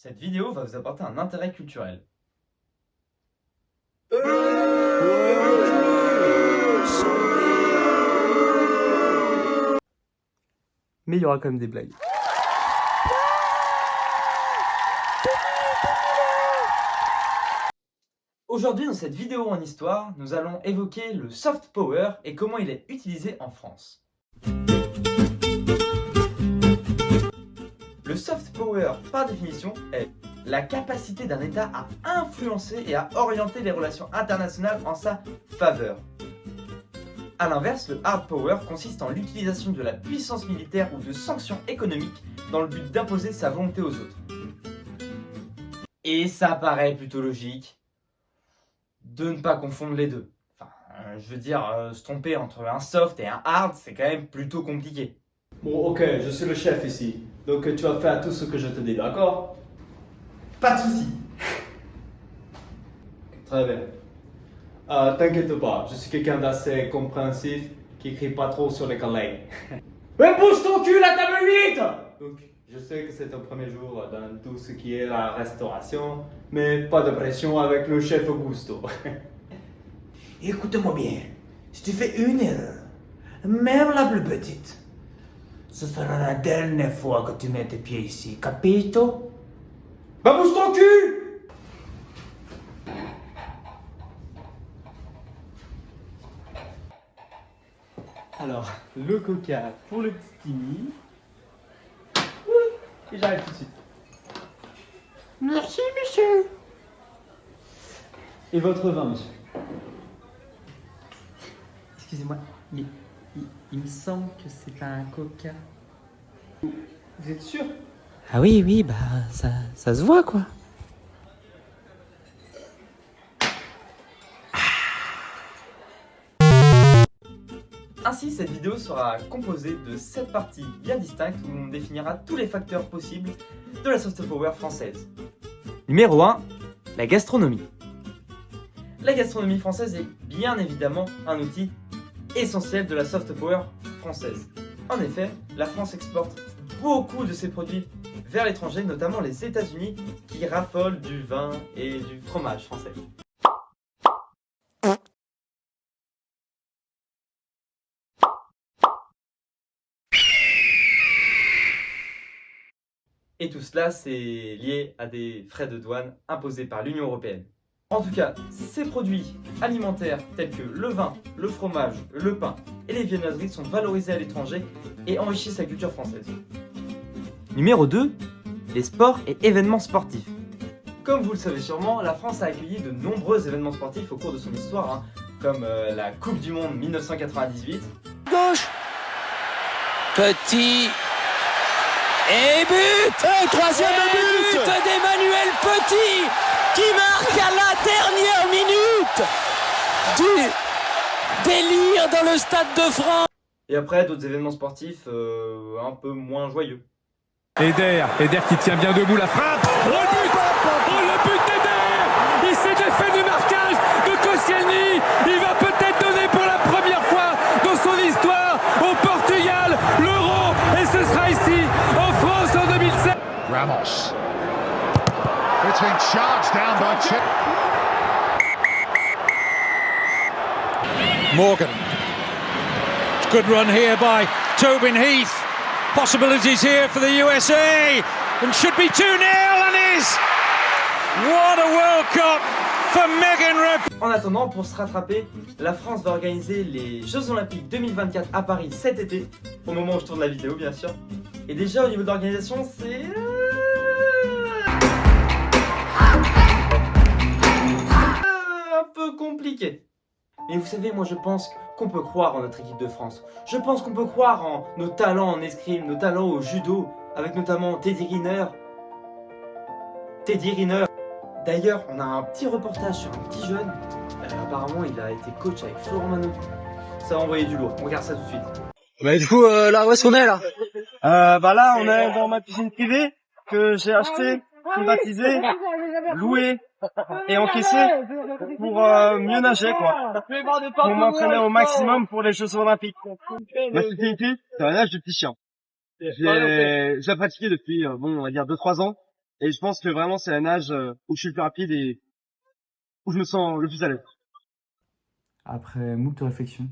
Cette vidéo va vous apporter un intérêt culturel. Mais il y aura quand même des blagues. Aujourd'hui, dans cette vidéo en histoire, nous allons évoquer le soft power et comment il est utilisé en France. Le soft power, par définition, est la capacité d'un État à influencer et à orienter les relations internationales en sa faveur. A l'inverse, le hard power consiste en l'utilisation de la puissance militaire ou de sanctions économiques dans le but d'imposer sa volonté aux autres. Et ça paraît plutôt logique de ne pas confondre les deux. Enfin, je veux dire, se tromper entre un soft et un hard, c'est quand même plutôt compliqué. Bon, ok, je suis le chef ici. Donc tu vas faire tout ce que je te dis, d'accord? Pas de soucis. Très bien. T'inquiète pas, je suis quelqu'un d'assez compréhensif qui crie pas trop sur les collègues. Mais bouge ton cul, la table 8! Donc, je sais que c'est ton premier jour dans tout ce qui est la restauration, mais pas de pression avec le chef Augusto. Écoute-moi bien, si tu fais une erreur, même la plus petite, ce sera la dernière fois que tu mets tes pieds ici, capito? Bah bouge ton cul! Alors, le coca pour le petit Timmy. Et j'arrive tout de suite. Merci, monsieur. Et votre vin, monsieur? Excusez-moi, mais il me semble que c'est pas un coca. Vous êtes sûr? Ah oui, bah ça se voit quoi. Ainsi, cette vidéo sera composée de 7 parties bien distinctes où on définira tous les facteurs possibles de la soft power française. Numéro 1, la gastronomie. La gastronomie française est bien évidemment un outil essentiel de la soft power française. En effet, la France exporte beaucoup de ses produits vers l'étranger, notamment les États-Unis qui raffolent du vin et du fromage français. Et tout cela, c'est lié à des frais de douane imposés par l'Union européenne. En tout cas, ces produits alimentaires tels que le vin, le fromage, le pain et les viennoiseries sont valorisés à l'étranger et enrichissent la culture française. Numéro 2, les sports et événements sportifs. Comme vous le savez sûrement, la France a accueilli de nombreux événements sportifs au cours de son histoire, comme la Coupe du Monde 1998, Gauche. Petit. Et but. Et troisième but d'Emmanuel Petit qui marque à la dernière minute du délire dans le Stade de France. et après d'autres événements sportifs un peu moins joyeux. Eder qui tient bien debout, la frappe. Oh le but d'Eder. Il s'est défait du marquage de Koscielny. Il va peut-être donner pour la première fois dans son histoire au Portugal l'Euro. Et ce sera ici en France en 2007. Ramos. It's been charged down by Chip. Morgan. Good run here by Tobin Heath. Possibilities here for the USA. And should be 2-0 and is. What a World Cup for Megan Rapinoe. En attendant, pour se rattraper, la France va organiser les Jeux Olympiques 2024 à Paris cet été, au moment où je tourne la vidéo bien sûr. Et déjà au niveau de l'organisation, c'est un peu compliqué. Mais vous savez, moi je pense qu'on peut croire en notre équipe de France. Je pense qu'on peut croire en nos talents en escrime, nos talents au judo, avec notamment Teddy Riner. D'ailleurs, on a un petit reportage sur un petit jeune. Apparemment, il a été coach avec Florent Manon. Ça va envoyer du lourd. On regarde ça tout de suite. Mais du coup, là, où est-ce qu'on est là? Bah là, on est dans ma piscine privée que j'ai achetée, privatisée, louée et encaissée pour mieux nager, quoi. Pour m'entraîner au maximum pour les Jeux Olympiques. Ma spécialité, c'est un nage de petit chien. Je l'ai pratiqué depuis, on va dire 2-3 ans. Et je pense que vraiment c'est un âge où je suis le plus rapide et où je me sens le plus à l'aise. Après moult réflexions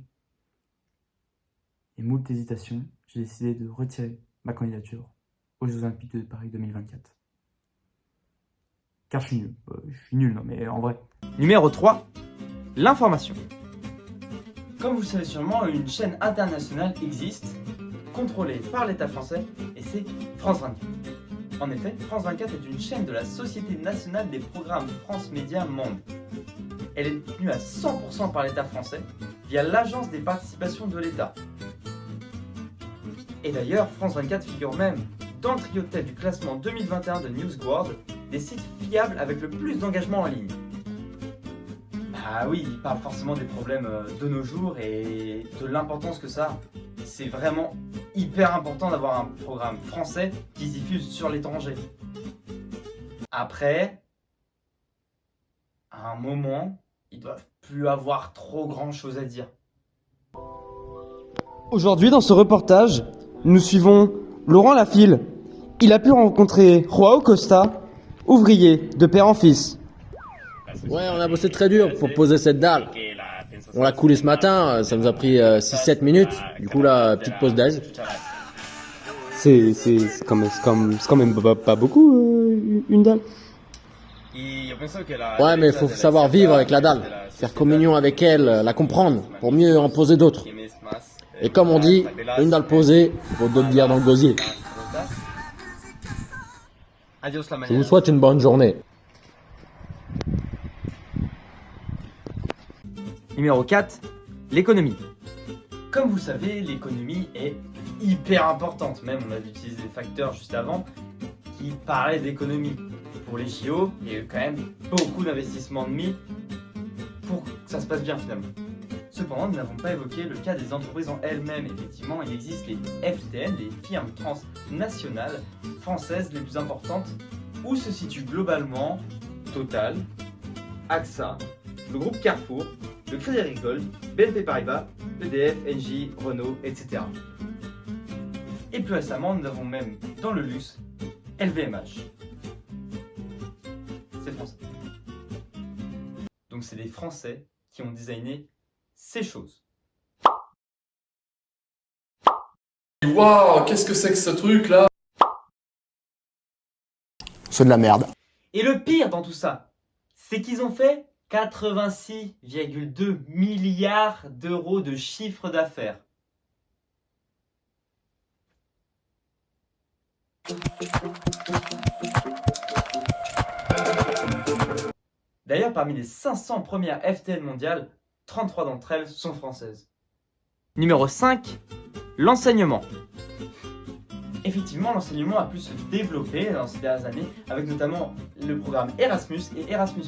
et moult hésitations, j'ai décidé de retirer ma candidature aux Jeux Olympiques de Paris 2024. Car je suis nul. Je suis nul, non mais en vrai. Numéro 3, l'information. Comme vous le savez sûrement, une chaîne internationale existe, contrôlée par l'État français, et c'est France 24. En effet, France 24 est une chaîne de la Société nationale des programmes France Média Monde. Elle est détenue à 100% par l'État français via l'Agence des participations de l'État. Et d'ailleurs, France 24 figure même dans le trio de tête du classement 2021 de NewsGuard des sites fiables avec le plus d'engagement en ligne. Bah oui, il parle forcément des problèmes de nos jours et de l'importance que ça a. C'est vraiment hyper important d'avoir un programme français qui se diffuse sur l'étranger. Après, à un moment, ils doivent plus avoir trop grand chose à dire. Aujourd'hui, dans ce reportage, nous suivons Laurent Lafile. Il a pu rencontrer Joao Costa, ouvrier de père en fils. Ouais, on a bossé très dur pour poser cette dalle. On l'a coulé ce matin, ça nous a pris 6-7 minutes. Du coup, là, petite pause d'aise. C'est quand même pas beaucoup, une dalle. Ouais, mais faut savoir vivre avec la dalle. Faire communion avec elle, la comprendre, pour mieux en poser d'autres. Et comme on dit, une dalle posée vaut d'autres bières dans le gosier. Je vous souhaite une bonne journée. Numéro 4, l'économie. Comme vous le savez, l'économie est hyper importante. Même on a utilisé des facteurs juste avant qui parlaient d'économie. Pour les JO, il y a eu quand même beaucoup d'investissements de mis pour que ça se passe bien finalement. Cependant, nous n'avons pas évoqué le cas des entreprises en elles-mêmes. Effectivement, il existe les FTN, les firmes transnationales françaises les plus importantes, où se situent globalement Total, AXA, le groupe Carrefour, le Crédit Agricole, BNP Paribas, EDF, Engie, Renault, etc. Et plus récemment, nous avons même dans le luxe LVMH. C'est français. Donc c'est des Français qui ont designé ces choses. Waouh, qu'est-ce que c'est que ce truc là? C'est de la merde. Et le pire dans tout ça, c'est qu'ils ont fait 86,2 milliards d'euros de chiffre d'affaires. D'ailleurs, parmi les 500 premières FTN mondiales, 33 d'entre elles sont françaises. Numéro 5, l'enseignement. Effectivement, l'enseignement a pu se développer dans ces dernières années, avec notamment le programme Erasmus et Erasmus+,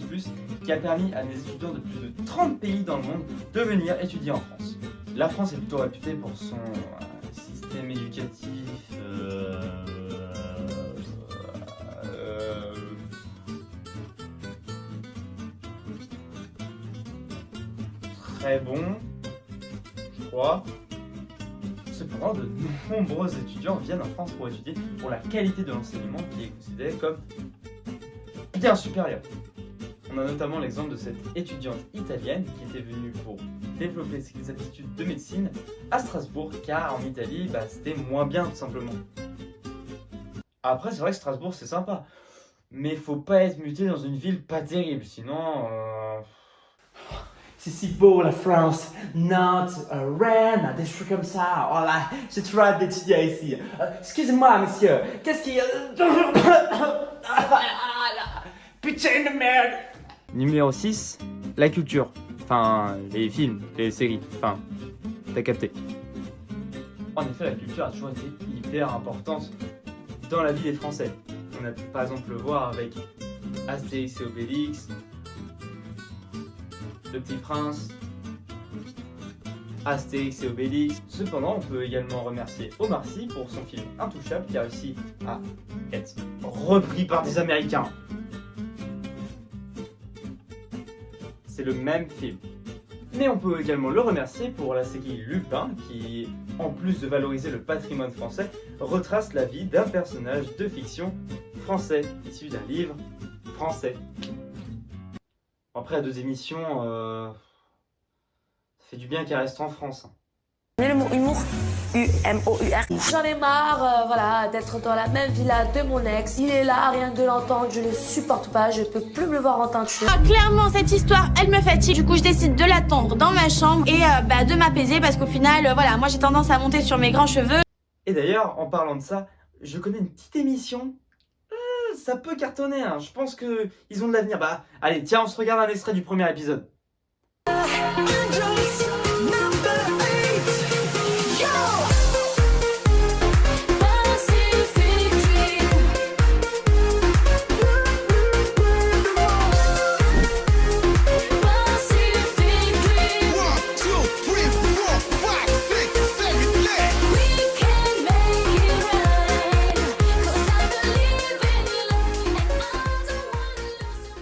qui a permis à des étudiants de plus de 30 pays dans le monde de venir étudier en France. La France est plutôt réputée pour son système éducatif très bon, je crois. Cependant, de nombreux étudiants viennent en France pour étudier pour la qualité de l'enseignement qui est considérée comme bien supérieure. On a notamment l'exemple de cette étudiante italienne qui était venue pour développer ses aptitudes de médecine à Strasbourg, car en Italie, c'était moins bien tout simplement. Après, c'est vrai que Strasbourg c'est sympa, mais faut pas être muté dans une ville pas terrible, sinon... C'est si beau la France, Nantes, Rennes, des trucs comme ça. Oh là, j'ai trop hâte d'étudier ici. Excusez-moi, monsieur, qu'est-ce qui... Putain de merde! Numéro 6, la culture. Enfin, les films, les séries. Enfin, t'as capté. En effet, la culture a toujours été hyper importante dans la vie des Français. On a pu par exemple le voir avec Astérix et Obélix, Le Petit Prince, Astérix et Obélix. Cependant, on peut également remercier Omar Sy pour son film Intouchable qui a réussi à être repris par des Américains. C'est le même film. Mais on peut également le remercier pour la série Lupin qui, en plus de valoriser le patrimoine français, retrace la vie d'un personnage de fiction français, issu d'un livre français. Après, à 2 émissions, ça fait du bien qu'elle reste en France. Le mot humour, U-M-O-U-R. J'en ai marre voilà, d'être dans la même villa de mon ex. Il est là, rien que de l'entendre, je le supporte pas, je peux plus me le voir en teinture. Clairement, cette histoire, elle me fatigue. Du coup, je décide de l'attendre dans ma chambre et de m'apaiser parce qu'au final, voilà, moi j'ai tendance à monter sur mes grands cheveux. Et d'ailleurs, en parlant de ça, je connais une petite émission. Ça peut cartonner, hein. Je pense qu'ils ont de l'avenir. Bah, allez, tiens, on se regarde un extrait du premier épisode.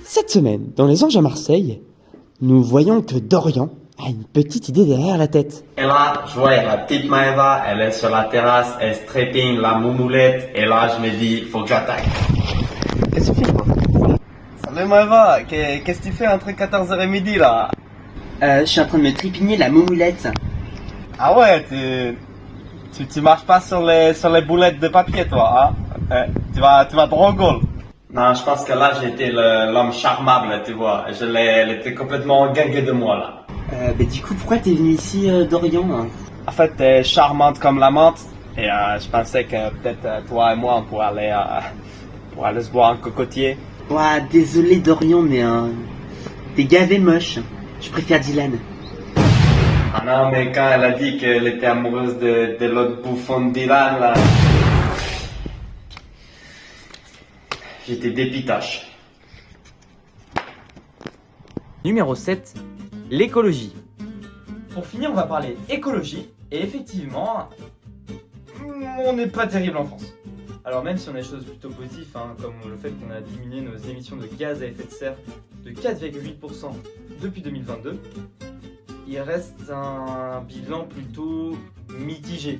Cette semaine, dans Les Anges à Marseille, nous voyons que Dorian a une petite idée derrière la tête. Et là, je vois la petite Maëva, elle est sur la terrasse, elle strapping la moumoulette, et là, je me dis, faut que j'attaque. Qu'est-ce que tu fais, quoi? Salut Maëva, qu'est-ce que tu fais entre 14h et midi, là? Je suis en train de me tripigner la moumoulette. Ah ouais, tu marches pas sur les boulettes de papier, toi, hein? Tu vas drôle. Non, je pense que là, j'ai été l'homme charmable, tu vois. Elle était complètement gangue de moi, là. Du coup, pourquoi t'es venu ici, Dorian, hein? En fait, t'es charmante comme la menthe. Et je pensais que peut-être toi et moi, on pourrait aller se boire un cocotier. Ouais, désolé, Dorian, mais t'es gavé moche. Je préfère Dylan. Ah non, mais quand elle a dit qu'elle était amoureuse de l'autre bouffon de Dylan, là... J'étais dépitache. Numéro 7, l'écologie. Pour finir, on va parler écologie. Et effectivement, on n'est pas terrible en France. Alors même si on a des choses plutôt positives, hein, comme le fait qu'on a diminué nos émissions de gaz à effet de serre de 4,8% depuis 2022, il reste un bilan plutôt mitigé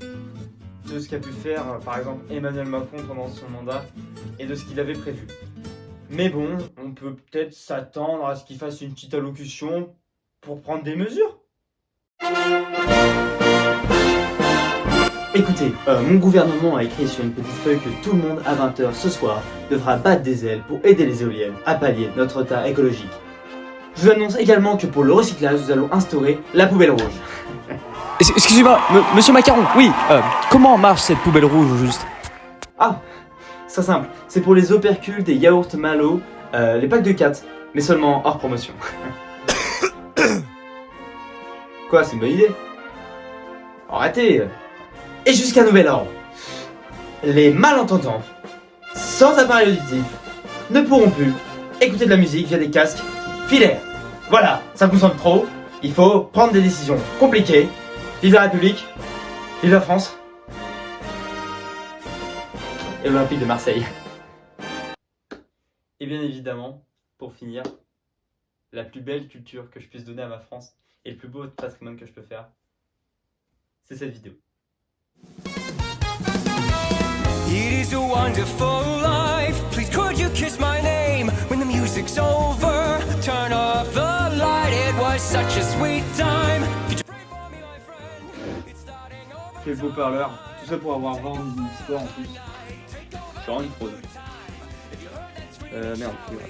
de ce qu'a pu faire par exemple Emmanuel Macron pendant son mandat et de ce qu'il avait prévu. Mais bon, on peut peut-être s'attendre à ce qu'il fasse une petite allocution pour prendre des mesures. Écoutez, mon gouvernement a écrit sur une petite feuille que tout le monde à 20h ce soir devra battre des ailes pour aider les éoliennes à pallier notre retard écologique. Je vous annonce également que pour le recyclage, nous allons instaurer la poubelle rouge. Excusez-moi, monsieur Macaron, oui, comment marche cette poubelle rouge au juste? Ah, c'est simple, c'est pour les opercules des yaourts Malo, les packs de 4, mais seulement hors promotion. Quoi, c'est une bonne idée? Arrêtez. Et jusqu'à nouvel ordre, les malentendants, sans appareil auditif, ne pourront plus écouter de la musique via des casques filaires. Voilà, ça vous semble trop, il faut prendre des décisions compliquées. Vive la République, vive la France, et l'Olympique de Marseille. Et bien évidemment, pour finir, la plus belle culture que je puisse donner à ma France, et le plus beau patrimoine que je peux faire, c'est cette vidéo. It is a wonderful life. Please could you kiss my name when the music's over? Turn off the light. It was such a sweet time. Quel beau parleur. Tout ça pour avoir vraiment une histoire en plus. C'est vraiment une fraude. Merde, c'est vrai.